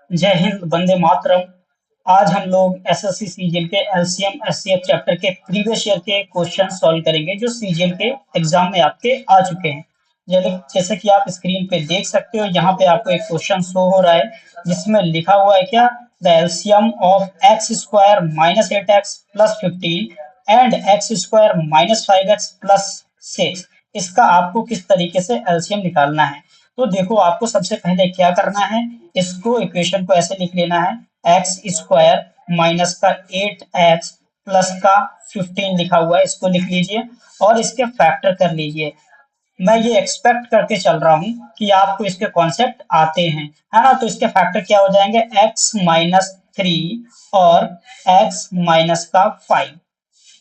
जय हिंद, वंदे मातरम। आज हम लोग एसएससी सीजीएल के एलसीएम एससीएफ चैप्टर के प्रीवियस ईयर के क्वेश्चन सॉल्व करेंगे जो सीजीएल के एग्जाम में आपके आ चुके हैं। जैसे कि आप स्क्रीन पे देख सकते हो, यहाँ पे आपको एक क्वेश्चन शो हो रहा है जिसमें लिखा हुआ है क्या, the LCM of x square minus 8x plus 15 and x square minus 5x plus 6। इसका आपको किस तरीके से एलसीएम निकालना है। तो देखो, आपको सबसे पहले क्या करना है, इसको इक्वेशन को ऐसे लिख लेना है, एक्स स्क्वायर माइनस का 8x प्लस का 15 लिखा हुआ है, इसको लिख लीजिए और इसके फैक्टर कर लीजिए। मैं ये एक्सपेक्ट करके चल रहा हूँ कि आपको इसके कॉन्सेप्ट आते हैं, है ना। तो इसके फैक्टर क्या हो जाएंगे, x माइनस 3 और x माइनस का 5।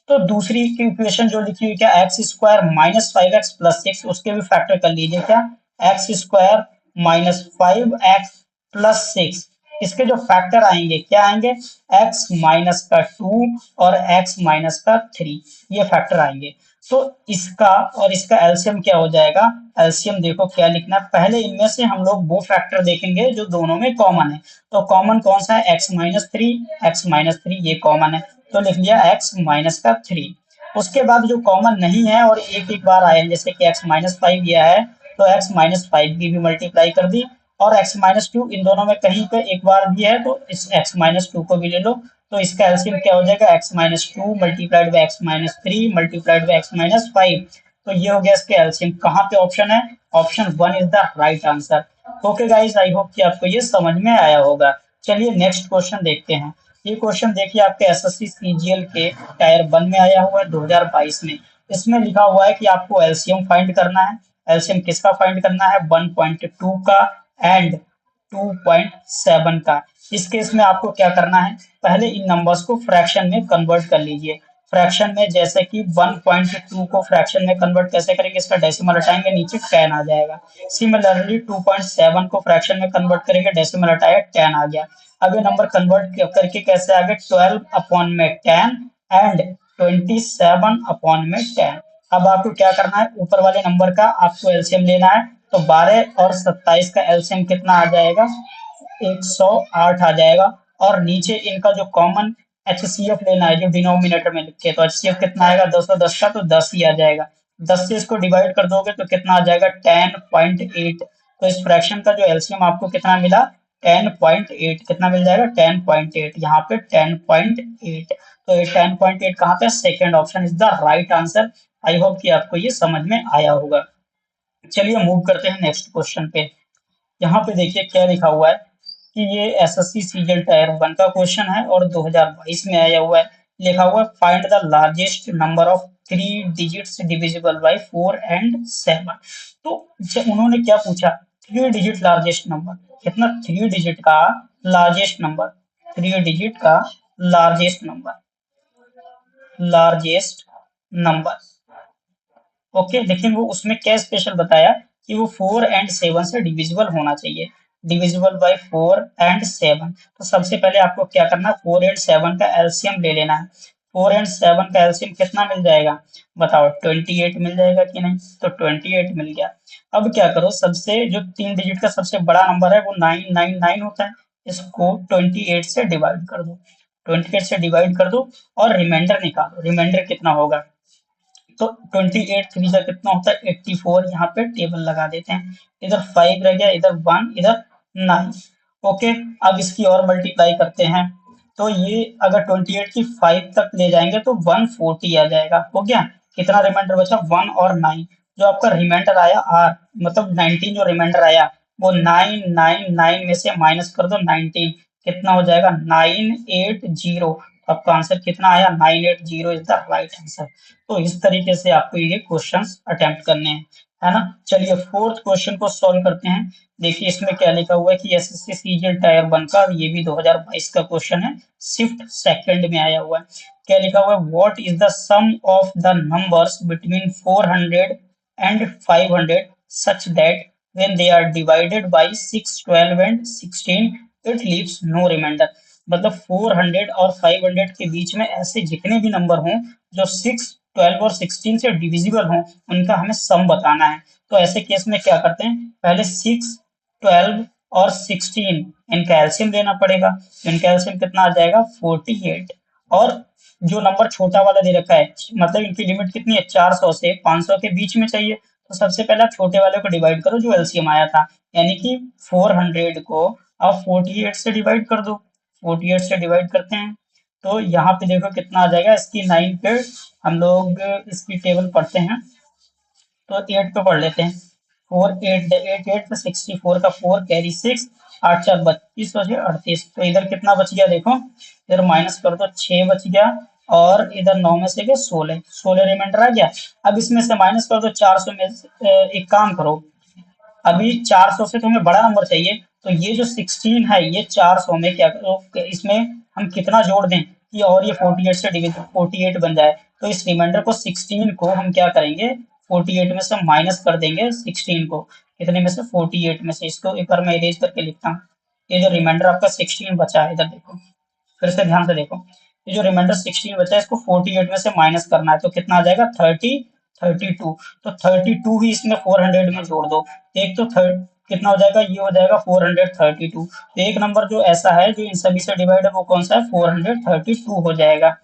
तो दूसरी इक्वेशन जो लिखी हुई क्या, x square minus 5x plus 6, उसके भी फैक्टर कर लीजिए क्या, x square minus 5x plus 6। इसके जो फैक्टर आएंगे क्या आएंगे, x माइनस का 2 और x माइनस का 3, ये फैक्टर आएंगे। तो इसका और इसका एलसीएम क्या हो जाएगा, एलसीएम देखो क्या लिखना है, पहले इनमें से हम लोग वो फैक्टर देखेंगे जो दोनों में कॉमन है। तो कॉमन कौन सा है, x माइनस थ्री ये कॉमन है, तो लिख लिया x माइनस का 3। उसके बाद जो कॉमन नहीं है और एक एक बार आए हैं, जैसे कि x माइनस 5 यह है, तो x माइनस 5 की भी मल्टीप्लाई कर दी, और x माइनस 2 इन दोनों में कहीं पे एक बार भी है तो इस x माइनस 2 को भी ले लो। तो इसका एलसीएम क्या हो जाएगा, x minus 2 multiplied by x minus 3 multiplied by x minus 5। तो ये हो गया इसके एलसीएम। कहाँ पे ऑप्शन है, option 1 is the right answer. Okay guys, I hope कि आपको ये समझ में आया होगा। चलिए नेक्स्ट क्वेश्चन देखते हैं। ये क्वेश्चन देखिए आपके एसएससी सीजीएल के टायर 1 में आया हुआ है 2022 में। इसमें लिखा हुआ है कि आपको एलसीएम फाइंड करना है। एलसीएम किसका फाइंड करना है, 1.2 का एंड 2.7 का। इस केस में आपको क्या करना है, पहले इन नंबर्स को फ्रैक्शन में कन्वर्ट कर लीजिए। फ्रैक्शन में जैसे कि 1.2 को फ्रैक्शन में कन्वर्ट कैसे करेंगे, इसका डेसिमल हटाएंगे, नीचे 10 आ जाएगा। सिमिलरली 2.7 को फ्रैक्शन में कन्वर्ट करेंगे, डेसिमल हटाया 10 आ गया। अब ये नंबर कन्वर्ट करके कैसे आ गए, 12 अपॉन में 10 एंड 27 अपॉन में 10। अब आपको क्या करना है, ऊपर वाले नंबर का आपको एलसीएम लेना है। तो 12 और 27 का एलसीएम कितना आ जाएगा, 108 आ जाएगा। और नीचे इनका जो कॉमन एचसीएफ लेना है जो डिनोमिनेटर में लिखे, तो एचसीएफ कितना आएगा, 210 का तो 10 ही आ जाएगा। 10 से इसको डिवाइड कर दोगे तो कितना आ जाएगा, 10.8। तो इस फ्रैक्शन का जो एलसीएम आपको कितना मिला, 10.8। कितना मिल जाएगा, 10.8। यहाँ पे 10.8। तो ये 10.8 कहाँ पे, second option is the right answer. I hope कि आपको ये समझ में आया होगा। चलिए मूव करते हैं नेक्स्ट क्वेश्चन पे। यहाँ पे देखिए क्या लिखा हुआ है कि ये एसएससी सीजीएल टायर 1 का क्वेश्चन है और 2022 में आया हुआ है। लिखा हुआ है find the largest number of 3 digits divisible by 4 and 7। तो उन्होंने क्या पूछा, 3 डिजिट लार्जेस्ट नंबर, कितना, 3 डिजिट का लार्जेस्ट नंबर, 3 डिजिट का largest number, largest number. Okay, लेकिन वो उसमें क्या स्पेशल बताया कि वो 4 एंड 7 से डिविजिबल होना चाहिए, डिविजिबल बाय 4 एंड 7। तो सबसे पहले आपको क्या करना है, 4 एंड 7 का एलसीएम ले लेना है। 4 एंड 7 का एलसीएम कितना मिल जाएगा, बताओ, 28 मिल जाएगा कि नहीं, तो 28 मिल गया। अब क्या करो, सबसे जो 3 डिजिट का सबसे बड़ा नंबर है वो 999 होता है, इसको 28 से डिवाइड कर दो, 28 से डिवाइड कर दो और रिमाइंडर निकालो, रिमाइंडर कितना होगा। तो 28 थ्री जा कितना होता है, 84। यहाँ पे टेबल लगा देते हैं, इधर 5 रह गया, इधर 1, इधर 9। ओके, अब इसकी और मल्टीप्लाई करते हैं। तो ये अगर 28 की 5 तक ले जाएंगे तो 140 आ जाएगा। हो गया, कितना रिमाइंडर बचा, 1 और 9। जो आपका रिमाइंडर आया आर, मतलब 19 जो रिमाइंडर आया वो 999 में से माइनस कर दो 19, कितना हो जाएगा, 980। आपका आंसर कितना आया, 980 इज द राइट आंसर। तो इस तरीके से आपको ये क्वेश्चंस अटेम्प्ट करने हैं, है ना। चलिए फोर्थ क्वेश्चन को सॉल्व करते हैं। देखिए इसमें क्या लिखा हुआ है कि एसएससी सीजीएल टायर 1 का, ये भी 2022 का क्वेश्चन है, शिफ्ट सेकंड में आया हुआ है। क्या लिखा हुआ है, what is the sum of the numbers between 400 and 500 such that when they are divided by 6, 12 and 16 it leaves no remainder. मतलब 400 और 500 के बीच में ऐसे जितने भी नंबर हों जो 6, 12 और 16 से डिविजिबल हों, उनका हमें सम बताना है। तो ऐसे केस में क्या करते हैं, पहले 6, 12 और 16 इनका एलसीएम लेना पड़ेगा। तो इनका एलसीएम कितना आ जाएगा 48। और जो नंबर छोटा वाला दे रखा है, मतलब इनकी लिमिट कितनी है 400 से 500 के बीच में चाहिए। तो सबसे पहले आप छोटे वाले को डिवाइड करो जो एलसीएम आया था, यानी कि 400 को आप 48 से डिवाइड कर दो। 48 से डिवाइड करते हैं तो यहाँ पे देखो कितना आ जाएगा। इसकी 9 पे हम लोग इसकी टेबल पढ़ते हैं, तो 8 पे पढ़ लेते हैं। 4 8 8 8 पे 64 का 4 कैरी 6, 8 4 32 और 38। तो इधर कितना बच गया देखो, इधर माइनस कर दो 6 बच गया, और इधर 9 में से गया 16, 16 रिमाइंडर आ गया। अब इसमें से माइनस कर दो 400 में से, एक काम करो, अभी 400 से तुम्हें बड़ा नंबर चाहिए, तो ये जो 16 है ये 400 में क्या करो, इसमें हम कितना जोड़ दें कि और ये 48 से डिविजन 48 बन जाए। तो इस रिमाइंडर को 16 को हम क्या करेंगे, 48 में से माइनस कर देंगे 16 को, कितने में से 48 में से। इसको एक बार मैं इरेज करके लिखता हूँ। ये जो रिमाइंडर आपका 16 बचा है, इधर देखो, फिर से ध्यान से देखो, ये जो रिमाइंडर 16 बचा है इसको 48 में से माइनस करना है, तो कितना आ जाएगा 32। तो 32 ही इसमें 400 में जोड़ दो। एक तो कितना हो जाएगा, ये हो जाएगा 432। तो एक नंबर जो ऐसा है जो इन सभी से डिवाइड है वो कौन सा है, 432 हो जाएगा।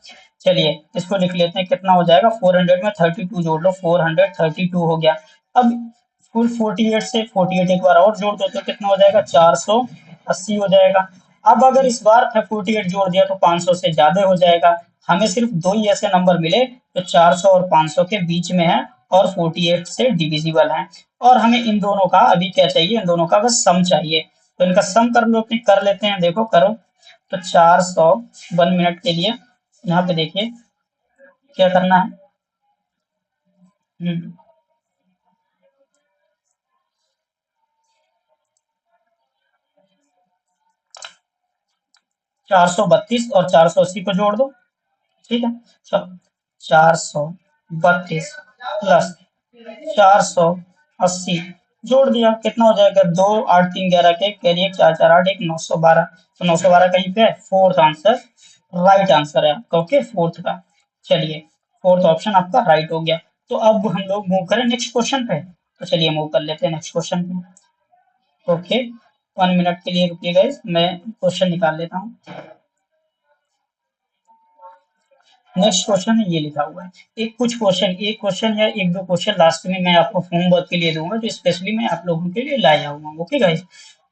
चलिए इसको लिख लेते हैं, कितना हो जाएगा 400 में 32 जोड़ लो, 432 हो गया। अब फुल 48 से 48 एक बार और जोड़ दो तो कितना हो जाएगा 480 हो जाएगा। अब अगर इस बार 48 जोड़ दिया तो 500 से ज्यादा हो जाएगा। हमें सिर्फ दो ही ऐसे नंबर मिले जो 400 और 500 के बीच में है और 48 से डिविजिबल है, और हमें इन दोनों का अभी क्या चाहिए, इन दोनों का बस सम चाहिए। तो इनका सम कर लेते हैं, देखो करो। तो 400 1 मिनट के लिए यहाँ पे देखिए क्या करना है। 432 और 480 को जोड़ दो, ठीक है। चलो 432 प्लस 480 जोड़ दिया, कितना हो जाएगा 2 8 3 11 के कैरी 4 4 8 1 912। तो 912 कहीं पे है, फोर्थ आंसर राइट आंसर है आपका। ओके, फोर्थ का। चलिए फोर्थ ऑप्शन आपका राइट हो गया। तो अब हम लोग मूव करें नेक्स्ट क्वेश्चन पे, तो चलिए मूव कर लेते हैं नेक्स्ट क्वेश्चन पे। ओके, 1 मिनट के लिए रुकिए गाइस, मैं क्वेश्चन निकाल लेता हूँ। नेक्स्ट क्वेश्चन है ये लिखा हुआ है। एक क्वेश्चन या एक दो क्वेश्चन लास्ट में मैं आपको होमवर्क के लिए दूंगा, जो स्पेशली मैं आप लोगों के लिए लाया हुआ हूँ। ओके गाइस,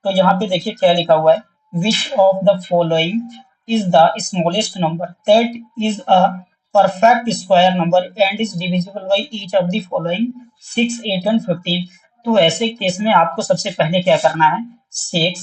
तो यहाँ पे देखिए क्या लिखा हुआ है। Which of the following is the smallest number that is a perfect square number and is divisible by each of the following 6 8 and 15। तो ऐसे केस में आपको सबसे पहले क्या करना है, 6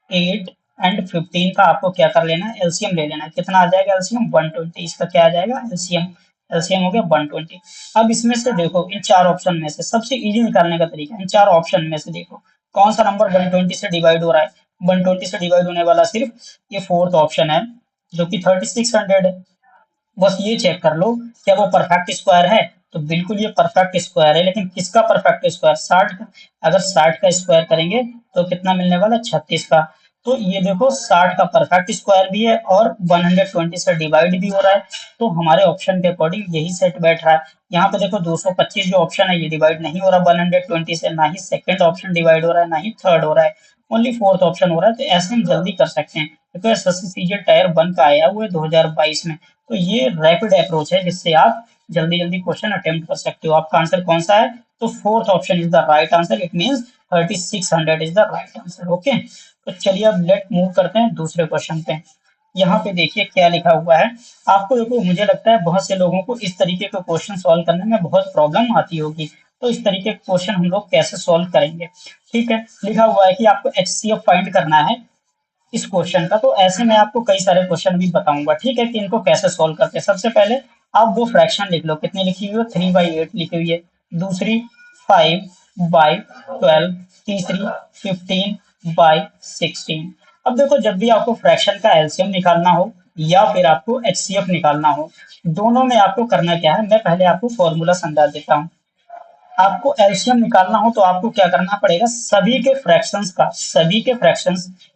8 एंड 15 का आपको क्या कर लेना है, एलसीएम ले लेना है। कितना आ जाएगा एलसीएम 120, इसका क्या आ जाएगा एलसीएम, एलसीएम हो गया 120। अब इसमें से देखो इन चार ऑप्शन में से सबसे इजी निकालने का तरीका, इन चार ऑप्शन में से देखो कौन सा नंबर 120 से डिवाइड हो रहा है। 120 से डिवाइड होने वाला सिर्फ ये फोर्थ ऑप्शन है जो कि 3600 है। बस ये चेक कर लो क्या वो परफेक्ट स्क्वायर है, तो बिल्कुल ये परफेक्ट स्क्वायर है। लेकिन किसका परफेक्ट स्क्वायर, 60 का। अगर 60 का स्क्वायर करेंगे तो कितना मिलने वाला 36 का। तो ये देखो 60 का परफेक्ट स्क्वायर भी है और 120 से डिवाइड भी हो रहा है। तो हमारे ऑप्शन के अकॉर्डिंग यही सेट बैठ रहा है। यहाँ पे देखो 225 जो ऑप्शन है ये डिवाइड नहीं हो रहा 120 से, ना ही सेकंड ऑप्शन डिवाइड हो रहा है ना ही थर्ड हो रहा है, ओनली फोर्थ ऑप्शन हो रहा है। तो ऐसे हम जल्दी कर सकते हैं क्योंकि एसएससी सीजीएल टायर 1 का आया हुआ है 2022 में। तो ये रैपिड अप्रोच है जिससे आप जल्दी जल्दी क्वेश्चन अटेम्प्ट कर सकते हो। आपका आंसर कौन सा है, तो fourth option is the right answer, it means 3600 is the right answer. Okay, तो चलिए अब लेट मूव करते हैं दूसरे क्वेश्चन पे। यहाँ पे देखिए क्या लिखा हुआ है। आपको देखो मुझे लगता है बहुत से लोगों को इस तरीके के क्वेश्चन सॉल्व करने में बहुत प्रॉब्लम आती होगी। तो इस तरीके के क्वेश्चन हम लोग कैसे सॉल्व करेंगे, ठीक है। लिखा हुआ है कि आपको एचसीएफ फाइंड करना है इस क्वेश्चन का। तो ऐसे मैं आपको कई सारे क्वेश्चन भी बताऊंगा, ठीक है, कि इनको कैसे सॉल्व करते हैं। सबसे पहले आप वो फ्रैक्शन लिख लो, कितनी लिखी हुई है 3/8 लिखी हुई है। दूसरी 5/12, तीसरी 15/16। अब देखो जब भी आपको फ्रैक्शन का एलसीएम निकालना हो या फिर आपको एचसीएफ निकालना हो, दोनों में आपको करना क्या है, मैं पहले आपको फॉर्मूला समझा देता हूँ। आपको एलसीएम निकालना हो तो आपको क्या करना पड़ेगा, सभी के फ्रैक्शंस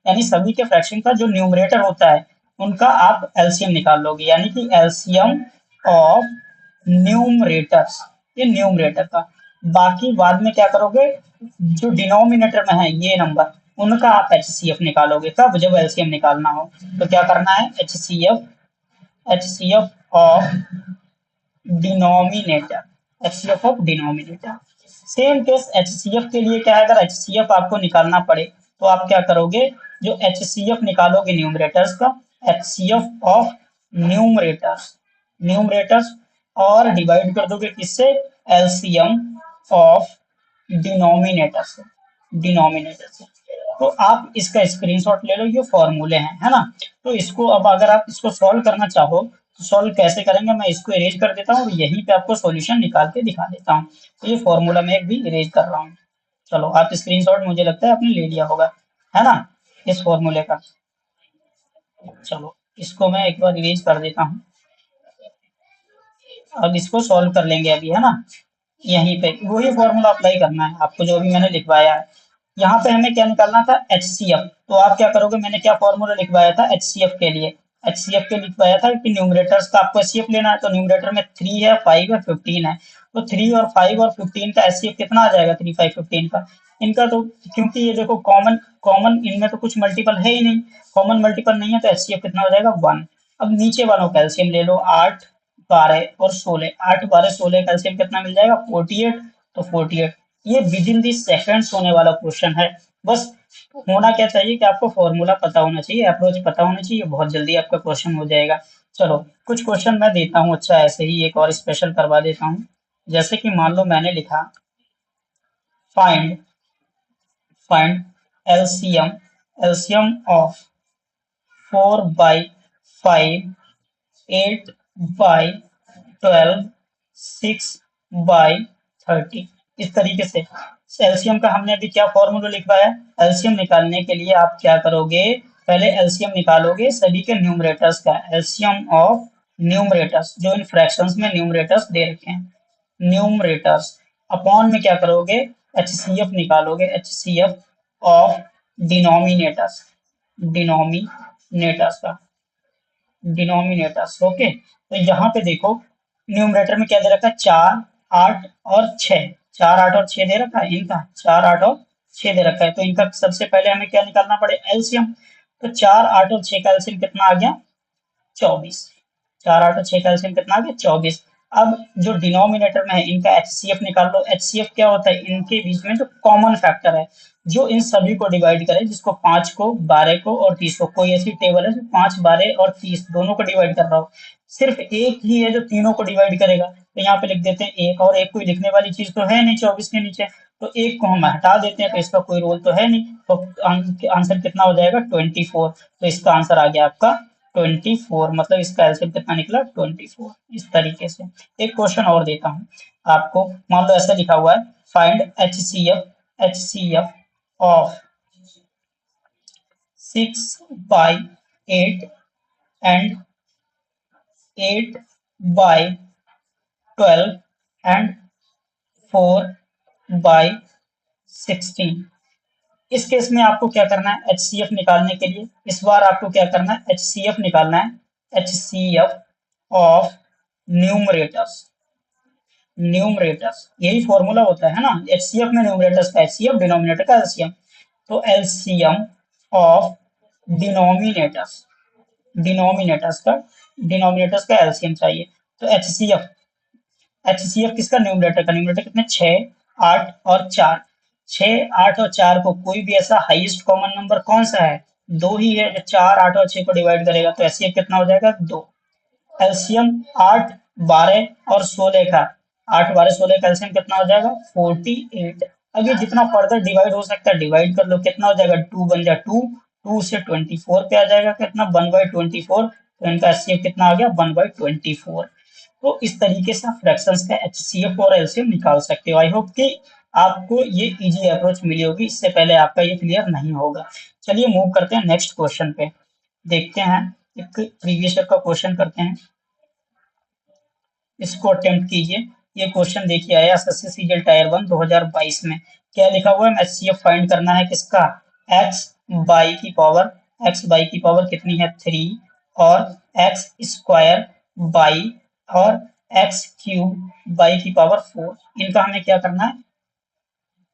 यानी सभी के फ्रैक्शन का जो न्यूमरेटर होता है उनका आप एलसीएम निकाल लोगे, यानी कि एलसीएम ऑफ न्यूमरेटर्स, ये न्यूमरेटर का। बाकी बाद में क्या करोगे, जो डिनोमिनेटर में है ये नंबर उनका आप HCF निकालोगे। कब? जब एलसीएम निकालना हो। तो क्या करना है? HCF of denominator, HCF of denominator. Same case HCF के लिए क्या है, अगर HCF आपको निकालना पड़े तो आप क्या करोगे, जो HCF निकालोगे न्यूमरेटर्स का, HCF ऑफ न्यूमरेटर्स, न्यूमरेटर्स, और डिवाइड कर दोगे किससे? एलसीएम ऑफ डिनोमिनेटर से, डिनोमिनेटर से। तो आप इसका स्क्रीनशॉट ले लो, ये फॉर्मूले हैं, है ना। तो इसको अब अगर आप इसको सॉल्व करना चाहो तो सॉल्व कैसे करेंगे, मैं इसको इरेज कर देता हूँ और यहीं पे आपको सॉल्यूशन निकाल के दिखा देता हूँ। तो ये फॉर्मूला मैं भी इरेज कर रहा हूँ। चलो, आप स्क्रीनशॉट मुझे लगता है आपने ले लिया होगा, है ना, इस फॉर्मूले का। चलो, इसको मैं एक बार इरेज कर देता हूँ। अब इसको सॉल्व कर लेंगे अभी, है ना। यहीं पे वही फॉर्मूला अप्लाई करना है आपको जो भी मैंने लिखवाया है। यहाँ पे हमें क्या निकालना था? HCF। तो आप क्या करोगे, मैंने क्या फॉर्मूला लिखवाया था HCF के लिए? HCF के लिखवाया था कि न्यूमरेटर्स का आपको HCF लेना है, तो न्यूमरेटर में 3 है, 5 है, 15 है। तो 3 और 5 और 15 का HCF कितना आ जाएगा? 3, 5, 15 का इनका। तो क्योंकि ये देखो कॉमन कॉमन इनमें तो कुछ मल्टीपल है ही नहीं, कॉमन मल्टीपल नहीं है, तो HCF कितना हो जाएगा? 1। अब नीचे वालों का एलसीएम ले लो, 8, 12 और 16। 8, 12, 16 का एलसीएम कितना मिल जाएगा? 48। तो 48 ये विद इन दी सेकेंड्स होने वाला क्वेश्चन है। बस होना क्या चाहिए कि आपको फॉर्मूला पता होना चाहिए, अप्रोच पता होना चाहिए, बहुत जल्दी आपका क्वेश्चन हो जाएगा। चलो, कुछ क्वेश्चन मैं देता हूँ, अच्छा ऐसे ही एक और स्पेशल करवा देता हूँ। जैसे कि मान लो मैंने लिखा find find LCM LCM of 4/5, 8/12, 6/30। इस तरीके से एलसीएम का हमने अभी क्या फॉर्मूला लिखवाया? एलसीएम निकालने के लिए आप क्या करोगे, पहले एलसीएम निकालोगे सभी के न्यूमरेटर्स का, एलसीएम ऑफ न्यूमरेटर्स, जो इन फ्रैक्शंस में न्यूमरेटर्स दे रखे हैं, न्यूमरेटर्स, अपॉन में क्या करोगे? HCF निकालोगे, HCF ऑफ डिनोमिनेटर्स, डिनोमिनेटर्स का, डिनोमिनेटर्स। ओके, तो यहाँ पे देखो न्यूमरेटर में क्या दे रखा है? 4, 8 और 6। 4, 8 और 6 दे रखा है इनका, 4, 8 और 6 दे रखा है। तो इनका सबसे पहले हमें क्या निकालना पड़े? एलसीएम। तो 4, 8 और 6 का एलसीएम कितना आ गया? 24। 4, 8 और 6 का एलसीएम कितना आ गया? 24। अब जो डिनोमिनेटर में है इनका HCF निकाल लो। HCF क्या होता है? इनके बीच में जो कॉमन फैक्टर है, जो इन सभी को डिवाइड करे, जिसको 5 को, 12 को और 30 को, कोई ऐसी टेबल है जो 5, 12 और 30 दोनों को डिवाइड कर रहा हो, सिर्फ एक ही है जो तीनों को डिवाइड करेगा। तो यहाँ पे लिख देते हैं एक, और एक कोई लिखने वाली चीज तो है नहीं 24 के नीचे, तो एक को हम हटा देते हैं, तो इसका कोई रोल तो है नहीं। तो आंसर कितना हो जाएगा? 24। तो इसका आंसर आ गया आपका 24, मतलब इसका एलसीएम कितना निकला? 24। इस तरीके से एक क्वेश्चन और देता हूँ आपको। मान लो ऐसा लिखा हुआ है, find HCF of 6/8 and 8/12 and 4/16। इस केस में आपको क्या करना है? HCF निकालने के लिए इस बार आपको क्या करना है? HCF निकालना है, HCF ऑफ न्यूमरेटर्स, न्यूमरेटर्स, यही फॉर्मूला होता है ना, HCF में न्यूमरेटर्स का HCF, डिनोमिनेटर का LCM। तो LCM ऑफ डिनोमिनेटर्स, डिनोमिनेटर्स का, डिनोमिनेटर्स का LCM चाहिए। तो HCF किसका? न्यूमरेटर का। न्यूमरेटर कितने? 6, 8 और 4। 6, 8 और 4 को कोई भी ऐसा हाईएस्ट कॉमन नंबर कौन सा है? 2 ही है, जो 4, 8 और 6 को डिवाइड करेगा। तो HCF कितना हो जाएगा? 2। एलसीएम 8, 12 और 16 का, 8, 12, 16 का एलसीएम कितना हो जाएगा? 48। अब ये जितना फर्दर डिवाइड हो सकता है डिवाइड कर लो, कितना हो जाएगा? 2 बन जाए 2, 2 से 24 पे आ जाएगा कितना? 1/24। तो इनका एचसीएफ कितना आ गया? 1/24। तो इस तरीके से आप फ्रैक्शंस का एचसीएफ और एलसीएम निकाल सकते हो। आई होप कि आपको ये इजी अप्रोच मिली होगी, इससे पहले आपका ये क्लियर नहीं होगा। चलिए मूव करते हैं नेक्स्ट क्वेश्चन पे, देखते हैं एक प्रीवियस ईयर का क्वेश्चन करते हैं, इसको अटेम्प्ट कीजिए। ये क्वेश्चन देखिए आया एसएससी सीजीएल टायर 1 2022 में। क्या लिखा हुआ है? एचसीएफ फाइंड करना है किसका? x बाई की पावर, x बाई की पावर कितनी है? 3, और x स्क्वायर बाई, और x क्यूब बाई की पावर 4। इनका हमें क्या करना है?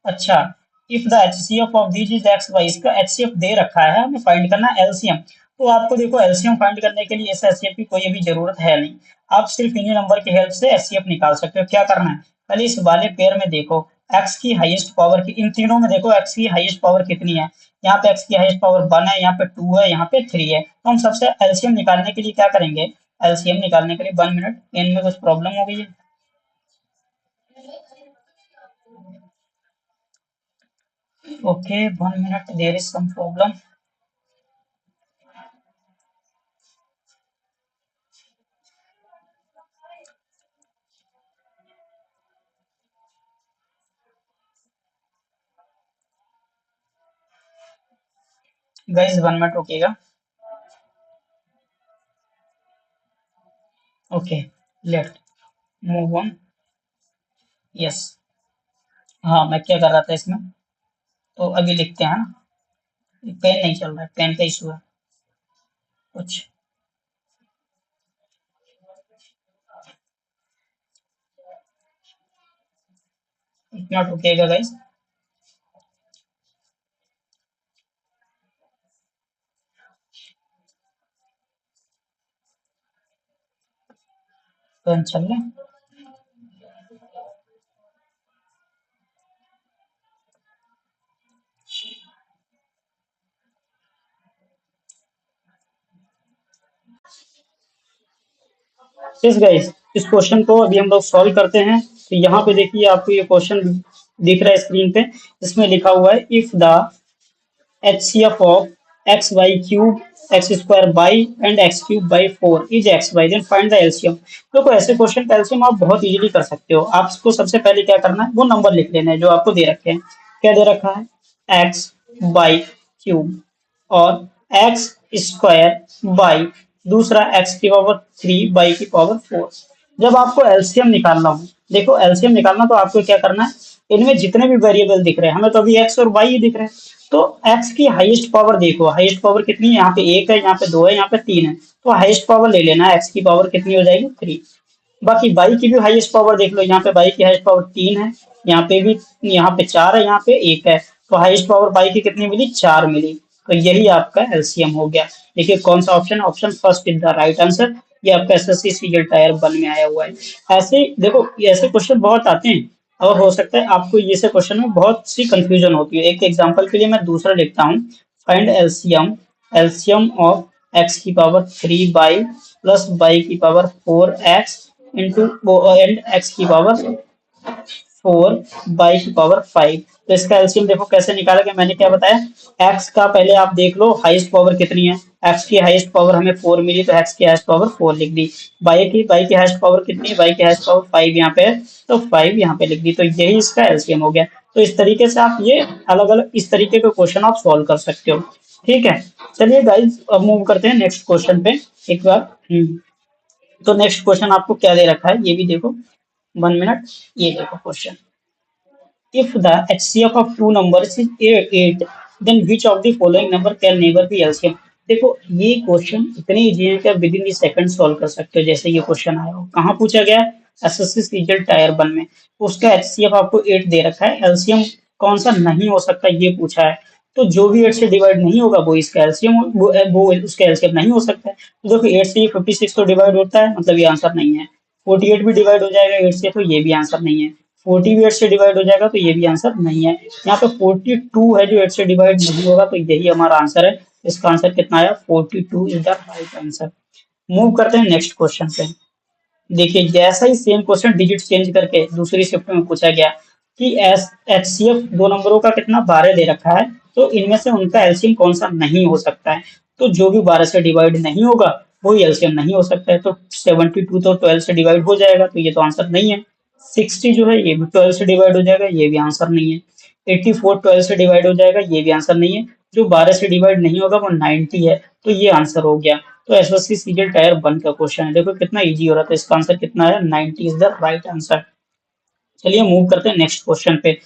अच्छा, if the HCF of these is x y, इसका एचसीएफ दे रखा है, हमें फाइंड करना है एलसीएम। तो आपको देखो एलसीएम फाइंड करने के लिए इस एचसीएफ की कोई भी जरूरत है नहीं, आप सिर्फ इन्हीं नंबर की हेल्प से एचसीएफ निकाल सकते हो। क्या करना है, पहले इस वाले पेयर में देखो एक्स की हाईएस्ट पावर की, इन तीनों में देखो एक्स की हाईएस्ट पावर कितनी है। यहाँ पे एक्स की हाईएस्ट पावर 1 है, यहाँ पे 2 है, यहाँ पे 3 है। तो हम सबसे एलसीएम निकालने के लिए क्या करेंगे, एलसीएम निकालने के लिए 1 मिनट, इनमें कुछ प्रॉब्लम हो गई है। Okay 1 minute, there is some problem. Guys 1 minute रुकिएगा। Okay let move on. Yes, हाँ मैं क्या कर रहा था इसमें, तो अभी लिखते हैं ना। पेन नहीं चल रहा है, पेन का इशू है कुछ। इतना रुकिएगा गाइस। पेन चल रहा है। यस गाइस, इस क्वेश्चन को अभी हम लोग सॉल्व करते हैं। तो यहाँ पे देखिए आपको ये क्वेश्चन दिख रहा है स्क्रीन पे, इसमें लिखा हुआ है if the HCF of x by cube x square by and x cube by 4 is x by, then find the LCM। देखो ऐसे क्वेश्चन का एलसीएम आप बहुत इजीली कर सकते हो। आपको सबसे पहले क्या करना है, वो नंबर लिख लेना है जो आपको दे रखे हैं। क्या दे रखा है, x बाई क्यूब और x स्क्वायर बाई दूसरा x की पावर 3 बाई की पावर 4। जब आपको एलसीएम निकालना हो, देखो एलसीएम निकालना तो आपको क्या करना है, इनमें जितने भी वेरिएबल दिख रहे हैं, हमें तो अभी x और y ही दिख रहे हैं, तो x की हाईएस्ट पावर देखो, हाईएस्ट पावर कितनी है, यहाँ पे 1 है, यहाँ पे 2 है, यहाँ पे 3 है, तो हाईएस्ट पावर ले लेना है। x की पावर कितनी हो जाएगी 3। बाकी बाई की भी हाईएस्ट पावर देख लो, यहाँ पे बाई की हाईएस्ट पावर 3 है, यहाँ पे भी, यहाँ पे 4 है, यहाँ पे 1 है, तो हाईएस्ट पावर बाई की कितनी मिली, 4 मिली। तो यही आपका एलसीएम हो गया। देखिए कौन सा option, option first is the right answer. ये आपका एसएससी सीजीएल टायर 1 में आया हुआ है। ऐसे देखो ऐसे क्वेश्चन बहुत आते हैं, और हो सकता है आपको ये से क्वेश्चन में बहुत सी कंफ्यूजन होती है। एक एग्जांपल के लिए मैं दूसरा लिखता हूँ, find LCM, LCM of x की पावर 3 बाई प्लस बाई की power 4x into and x की पावर 4 बाई की पावर 5। तो इसका एलसीएम देखो कैसे निकाला गया, मैंने क्या बताया, एक्स का पहले आप देख लो हाईएस्ट पावर कितनी है, एक्स की हाईएस्ट पावर हमें 4 मिली, तो एक्स की हाईएस्ट पावर 4 लिख दी। बाई की हाईएस्ट पावर कितनी है, बाई की हाईएस्ट पावर 5 यहाँ पे है, तो 5 यहाँ पे लिख दी। तो यही इसका एलसीएम हो गया। तो इस तरीके से आप ये अलग अलग इस तरीके के क्वेश्चन आप सॉल्व कर सकते हो। ठीक है, चलिए गाइज अब मूव करते हैं नेक्स्ट क्वेश्चन पे एक बार। तो नेक्स्ट क्वेश्चन आपको क्या दे रखा है ये भी देखो, 1 मिनट। ये देखो question, if the HCF of two numbers is 8, then which of the following number can never be LCM। देखो ये क्वेश्चन इतने इजी है कि आप with in the second solve कर सकते हो। जैसे ये क्वेश्चन आया हो, कहाँ पूछा गया है, एसएससी सीजीएल टायर 1 में। उसका एचसीएफ आपको 8 दे रखा है, एलसीएम कौन सा नहीं हो सकता ये पूछा है। तो जो भी 8 से डिवाइड नहीं होगा वो इसका एलसीएम, वो उसका एलसीएम नहीं हो सकता है। तो देखो 8 से ये 56 तो डिवाइड होता है, मतलब ये आंसर नहीं है। 48 भी डिवाइड हो जाएगा 8 से, तो ये भी आंसर नहीं है। 40 भी 8 से डिवाइड हो जाएगा, तो ये भी आंसर नहीं है। यहाँ पे 42 है जो 8 से डिवाइड नहीं होगा, तो यही हमारा आंसर है। इसका आंसर कितना आया, 42 is the right answer. Move करते हैं नेक्स्ट क्वेश्चन पे। देखिए जैसा ही सेम क्वेश्चन डिजिट चेंज करके दूसरी शिफ्ट में पूछा गया कि एस एचसीएफ दो नंबरों का कितना 12 दे रखा है, तो इनमें से उनका एलसीएम कौन सा नहीं हो सकता है। तो जो भी 12 से डिवाइड नहीं होगा वही एलसीएम नहीं हो सकता है। तो 72 तो 12 से डिवाइड हो जाएगा, तो ये तो आंसर नहीं है। 60 जो है ये भी 12 से डिवाइड हो जाएगा, ये भी आंसर नहीं है। 84 12 से डिवाइड हो जाएगा, ये भी आंसर नहीं है। जो 12 से डिवाइड नहीं होगा वो 90 है, तो ये आंसर हो गया। तो एसएससी सीजीएल टायर 1 का क्वेश्चन है, देखो कितना इजी हो रहा था। इसका आंसर कितना है, 90 इज द राइट आंसर। चलिए मूव करते हैं नेक्स्ट क्वेश्चन पे।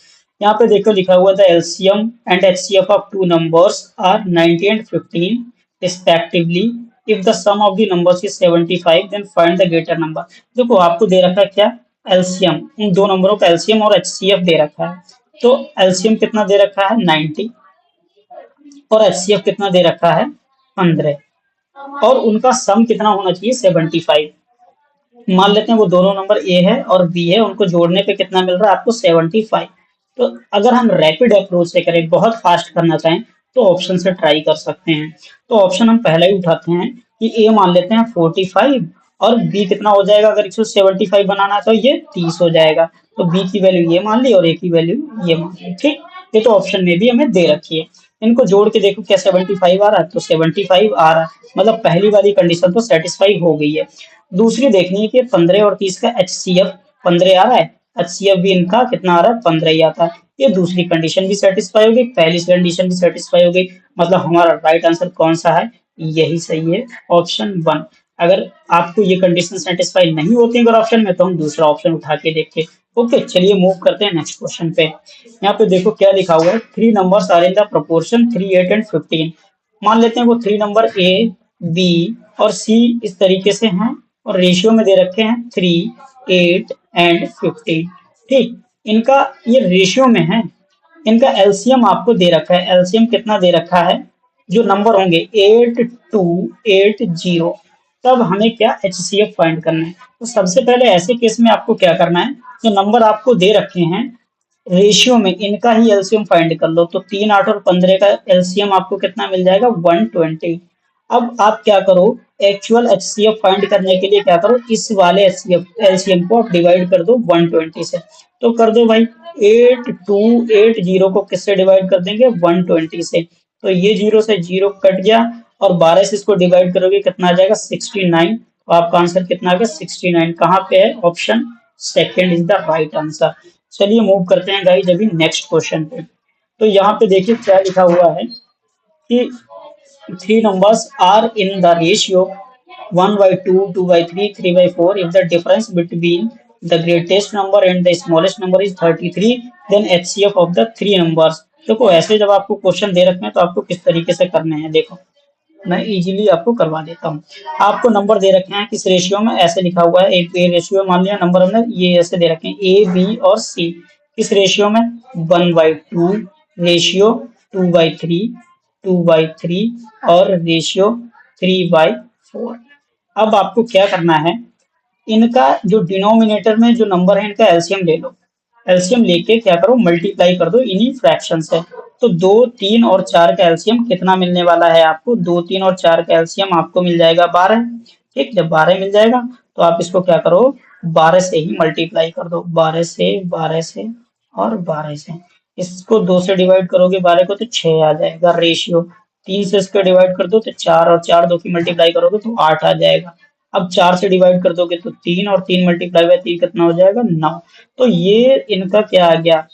यहाँ पे देखो लिखा हुआ था LCM and HCF of two numbers are 90 and 15 respectively, if the sum of the numbers is 75 then find the greater number. देखो आपको दे रखा है क्या, एलसीएम, इन दो नंबरों का एलसीएम और एचसीएफ दे रखा है। तो एलसीएम कितना दे रखा है 90 और एचसीएफ कितना दे रखा है 15 और उनका सम कितना होना चाहिए 75। मान लेते हैं वो दोनों नंबर ए है और बी है, उनको जोड़ने पे कितना मिल रहा है आपको 75। तो अगर हम रैपिड अप्रोच से करें, बहुत फास्ट करना चाहें, तो ऑप्शन से ट्राई कर सकते हैं। तो ऑप्शन हम पहला ही उठाते हैं कि ए मान लेते हैं 45 और बी कितना हो जाएगा, अगर 175 बनाना है तो ये 30 हो जाएगा। तो बी की वैल्यू ये मान ली और ए की वैल्यू ये मान ली। ठीक, ये तो ऑप्शन में भी हमें दे रखी है। इनको जोड़ के देखो क्या 75 आ रहा है, तो 75 आ रहा है, मतलब पहली वाली कंडीशन तो सेटिस्फाई हो गई है। दूसरी देखनी है कि 15 और 30 का HCF 15 आ रहा है, HCF भी इनका कितना आ रहा है 15 ही आता है। ये दूसरी कंडीशन भी सेटिस्फाई हो गई, पहली कंडीशन भी सेटिस्फाई हो गई, मतलब हमारा राइट आंसर कौन सा है, यही सही है, ऑप्शन 1। अगर आपको ये कंडीशन सेटिस्फाई नहीं होती अगर ऑप्शन में, तो हम दूसरा ऑप्शन उठा के देखते। ओके, चलिए मूव करते हैं नेक्स्ट क्वेश्चन पे। यहाँ पे देखो क्या लिखा हुआ है, 3 numbers are in the proportion 3, 8 and 15। मान लेते हैं वो 3 नंबर ए, बी और सी इस तरीके से हैं और रेशियो में दे रखे हैं 3, 8 एंड 15। ठीक, इनका ये रेशियो में है, इनका एलसीएम आपको दे रखा है। एलसीएम कितना दे रखा है, जो नंबर होंगे 8280, तब हमें क्या एचसीएफ फाइंड करना है। तो सबसे पहले ऐसे केस में आपको क्या करना है, जो नंबर आपको दे रखे हैं रेशियो में, इनका ही एलसीएम फाइंड कर लो। तो 3, 8 और 15 का एलसीएम आपको कितना मिल जाएगा 120। अब आप क्या करो, एक्चुअल एचसीएफ फाइंड करने के लिए क्या करो, इस वाले एचसीएफ एलसीएम को आप डिवाइड कर दो 120 से। तो कर दो भाई, 8280 को किससे डिवाइड कर देंगे 120 से। तो ये जीरो से जीरो कट गया और 12 से इसको डिवाइड करोगे कितना आ जाएगा 69। तो आपका आंसर कितना आ गया 69। कहाँ पे है, option second is the right answer. चलिए मूव करते हैं गाइस अभी नेक्स्ट क्वेश्चन पे। तो यहाँ पे देखिए क्या लिखा हुआ है कि 3 numbers are in the ratio 1/2, 2/3, 3/4. If the difference between the greatest number and the smallest number is 33, then HCF of the 3 numbers। देखो ऐसे जब आपको क्वेश्चन दे रखे हैं तो आपको किस तरीके से करने हैं, देखो मैं इजीली आपको करवा देता हूँ। आपको नंबर दे रखे हैं किस रेशियो में, ऐसे लिखा हुआ है, एक ए रेशियो मान लिया, नंबर हमने ये ऐसे दे रखे हैं ए, बी और सी। किस रेशियो में 1/2 रेशियो, 2/3, 2/3 और रेशियो 3/4। अब आपको क्या करना है, इनका जो डिनोमिनेटर में जो नंबर है इनका एलसीएम ले लो। एलसीएम लेके क्या करो, मल्टीप्लाई कर दो इन्हीं फ्रैक्शन से। तो 2, 3 और 4 का एलसीएम कितना मिलने वाला है आपको, 2, 3 और 4 का एलसीएम आपको मिल जाएगा 12। ठीक, जब 12 मिल जाएगा तो आप इसको क्या करो, 12 से ही मल्टीप्लाई कर दो, 12 से, 12 से और 12 से। इसको 2 से डिवाइड करोगे 12 को तो 6 आ जाएगा रेशियो। 3 से इसको डिवाइड कर दो तो 4 और 4 2 की मल्टीप्लाई करोगे तो 8 आ जाएगा। अब 4 से डिवाइड कर दोगे तो 3 और 3 मल्टीप्लाई बाय 3 कितना हो जाएगा 9। तो ये इनका क्या आ गया,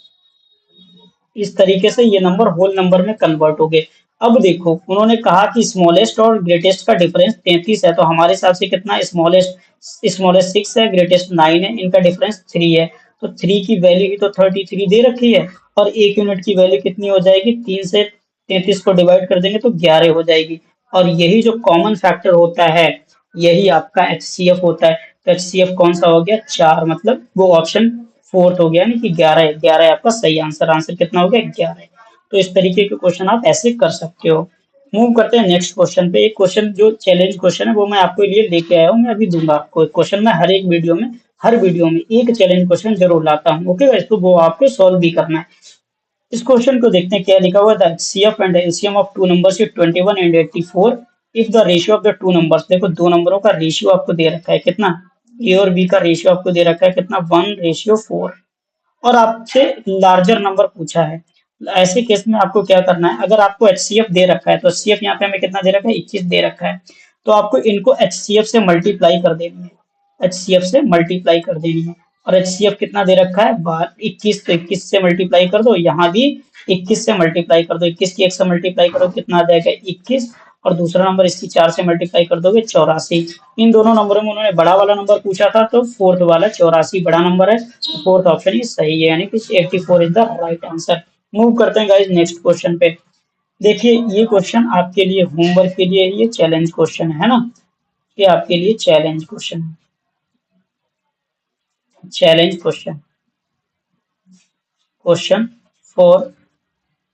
इस तरीके से ये नंबर होल नंबर में कन्वर्ट हो गए। अब देखो उन्होंने कहा कि स्मॉलेस्ट और ग्रेटेस्ट का डिफरेंस 33 है, तो हमारे हिसाब से कितना, स्मॉलेस्ट स्मॉलेस्ट 6 है, ग्रेटेस्ट 9 है, इनका डिफरेंस 3 है। तो 3 की वैल्यू ही तो 33 दे रखी है और 1 यूनिट की वैल्यू कितनी हो जाएगी, 3 से 33 को डिवाइड कर देंगे तो 11 हो जाएगी। और यही जो कॉमन फैक्टर होता है यही आपका एचसीएफ होता है। तो एचसीएफ कौन सा हो गया 4, मतलब वो ऑप्शन फोर्थ हो गया, यानी कि 11 11 आपका सही आंसर। आंसर कितना हो गया 11। तो इस तरीके के क्वेश्चन आप ऐसे कर सकते हो। मूव करते हैं नेक्स्ट क्वेश्चन पे। एक क्वेश्चन जो चैलेंज क्वेश्चन है वो मैं आपके लिए लेके आया हूँ, मैं अभी दूंगा आपको एक क्वेश्चन। मैं हर वीडियो में एक चैलेंज क्वेश्चन जरूर लाता हूँ। ओके गाइस, तो वो आपको सॉल्व भी करना है। इस क्वेश्चन को देखते हैं क्या लिखा हुआ है। CF and LCM of two numbers is 21 and 84। If the ratio of the two numbers, देखो दो नंबरों का रेशियो आपको दे रखा है कितना, ए और बी का रेशियो आपको दे रखा है कितना 1:4 और आपसे लार्जर नंबर पूछा है। ऐसे केस में आपको क्या करना है, अगर आपको एचसीएफ दे रखा है तो एचसीएफ यहाँ पे हमें कितना दे रखा है 21 दे रखा है, तो आपको इनको एचसीएफ से मल्टीप्लाई कर देनी है, एचसीएफ से मल्टीप्लाई कर देनी है। और एचसीएफ कितना दे रखा है 21, तो 21 से मल्टीप्लाई कर दो, यहाँ भी 21 से मल्टीप्लाई कर दो, 21 की 1 से मल्टीप्लाई करो कितना आ जाएगा 21, और दूसरा नंबर इसकी 4 से मल्टीप्लाई कर दोगे 84। इन दोनों नंबरों में उन्होंने बड़ा वाला नंबर पूछा था तो फोर्थ वाला 84 बड़ा नंबर है, तो फोर्थ ऑप्शन ही सही है, यानी कि 84 is the right answer. Move करते हैं गाइस नेक्स्ट क्वेश्चन पे। देखिए ये क्वेश्चन आपके लिए होमवर्क के लिए, ये चैलेंज क्वेश्चन है ना, ये आपके लिए challenge question, challenge question, question for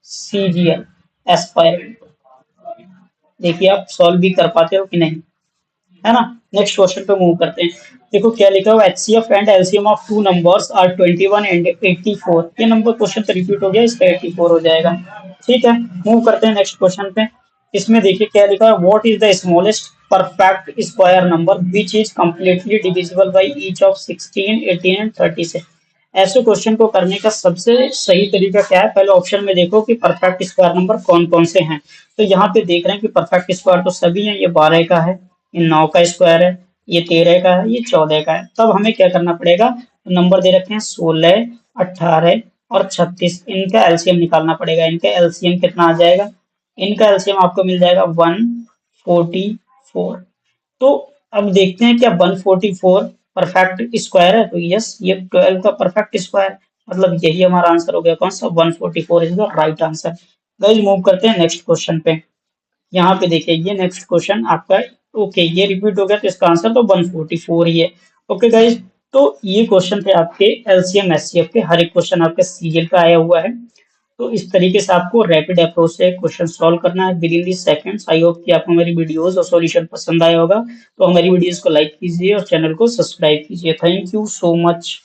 CGL aspirant. देखिए आप सॉल्व भी कर पाते हो कि नहीं, है ना। नेक्स्ट क्वेश्चन पे मूव करते हैं। देखो क्या लिखा हुआ, HCF and LCM of two numbers are 21 and 84। ये नंबर क्वेश्चन तो रिपीट हो गया, इसका 84 हो जाएगा। ठीक है, मूव करते हैं नेक्स्ट क्वेश्चन पे। इसमें देखिए क्या लिखा है, what is the smallest perfect square number which is completely divisible by each of 16, 18 and 30 से। ऐसे क्वेश्चन को करने का सबसे सही तरीका क्या है, पहले ऑप्शन में देखो कि परफेक्ट स्क्वायर नंबर कौन कौन से हैं। तो यहाँ पे देख रहे हैं कि परफेक्ट स्क्वायर तो सभी हैं, ये 12 का है, ये 9 का स्क्वायर है, ये 13 का है, ये 14 का है। तब हमें क्या करना पड़ेगा, नंबर दे रखे हैं 16, 18 और 36, इनका एलसीएम निकालना पड़ेगा। इनका एलसीएम कितना आ जाएगा, इनका एलसीएम आपको मिल जाएगा 144। तो अब देखते हैं क्या 144 परफेक्ट स्क्वायर है, तो यस ये 12 का परफेक्ट स्क्वायर, मतलब यही हमारा आंसर हो गया, कौन सा 144 is the right answer. Guys move करते हैं नेक्स्ट क्वेश्चन पे। यहाँ पे देखिए ये नेक्स्ट क्वेश्चन आपका, ओके ये रिपीट हो गया तो इसका आंसर तो 144 ही है। ओके गाइस, तो ये क्वेश्चन थे आपके एलसीएम एचसीएफ के, हर एक क्वेश्चन आपके सीजीएल का आया हुआ है। तो इस तरीके से आपको रैपिड अप्रोच से क्वेश्चन सॉल्व करना है with in the seconds. I hope कि आपको हमारी वीडियोस और सॉल्यूशन पसंद आया होगा। तो हमारी वीडियोस को लाइक कीजिए और चैनल को सब्सक्राइब कीजिए। Thank you so much.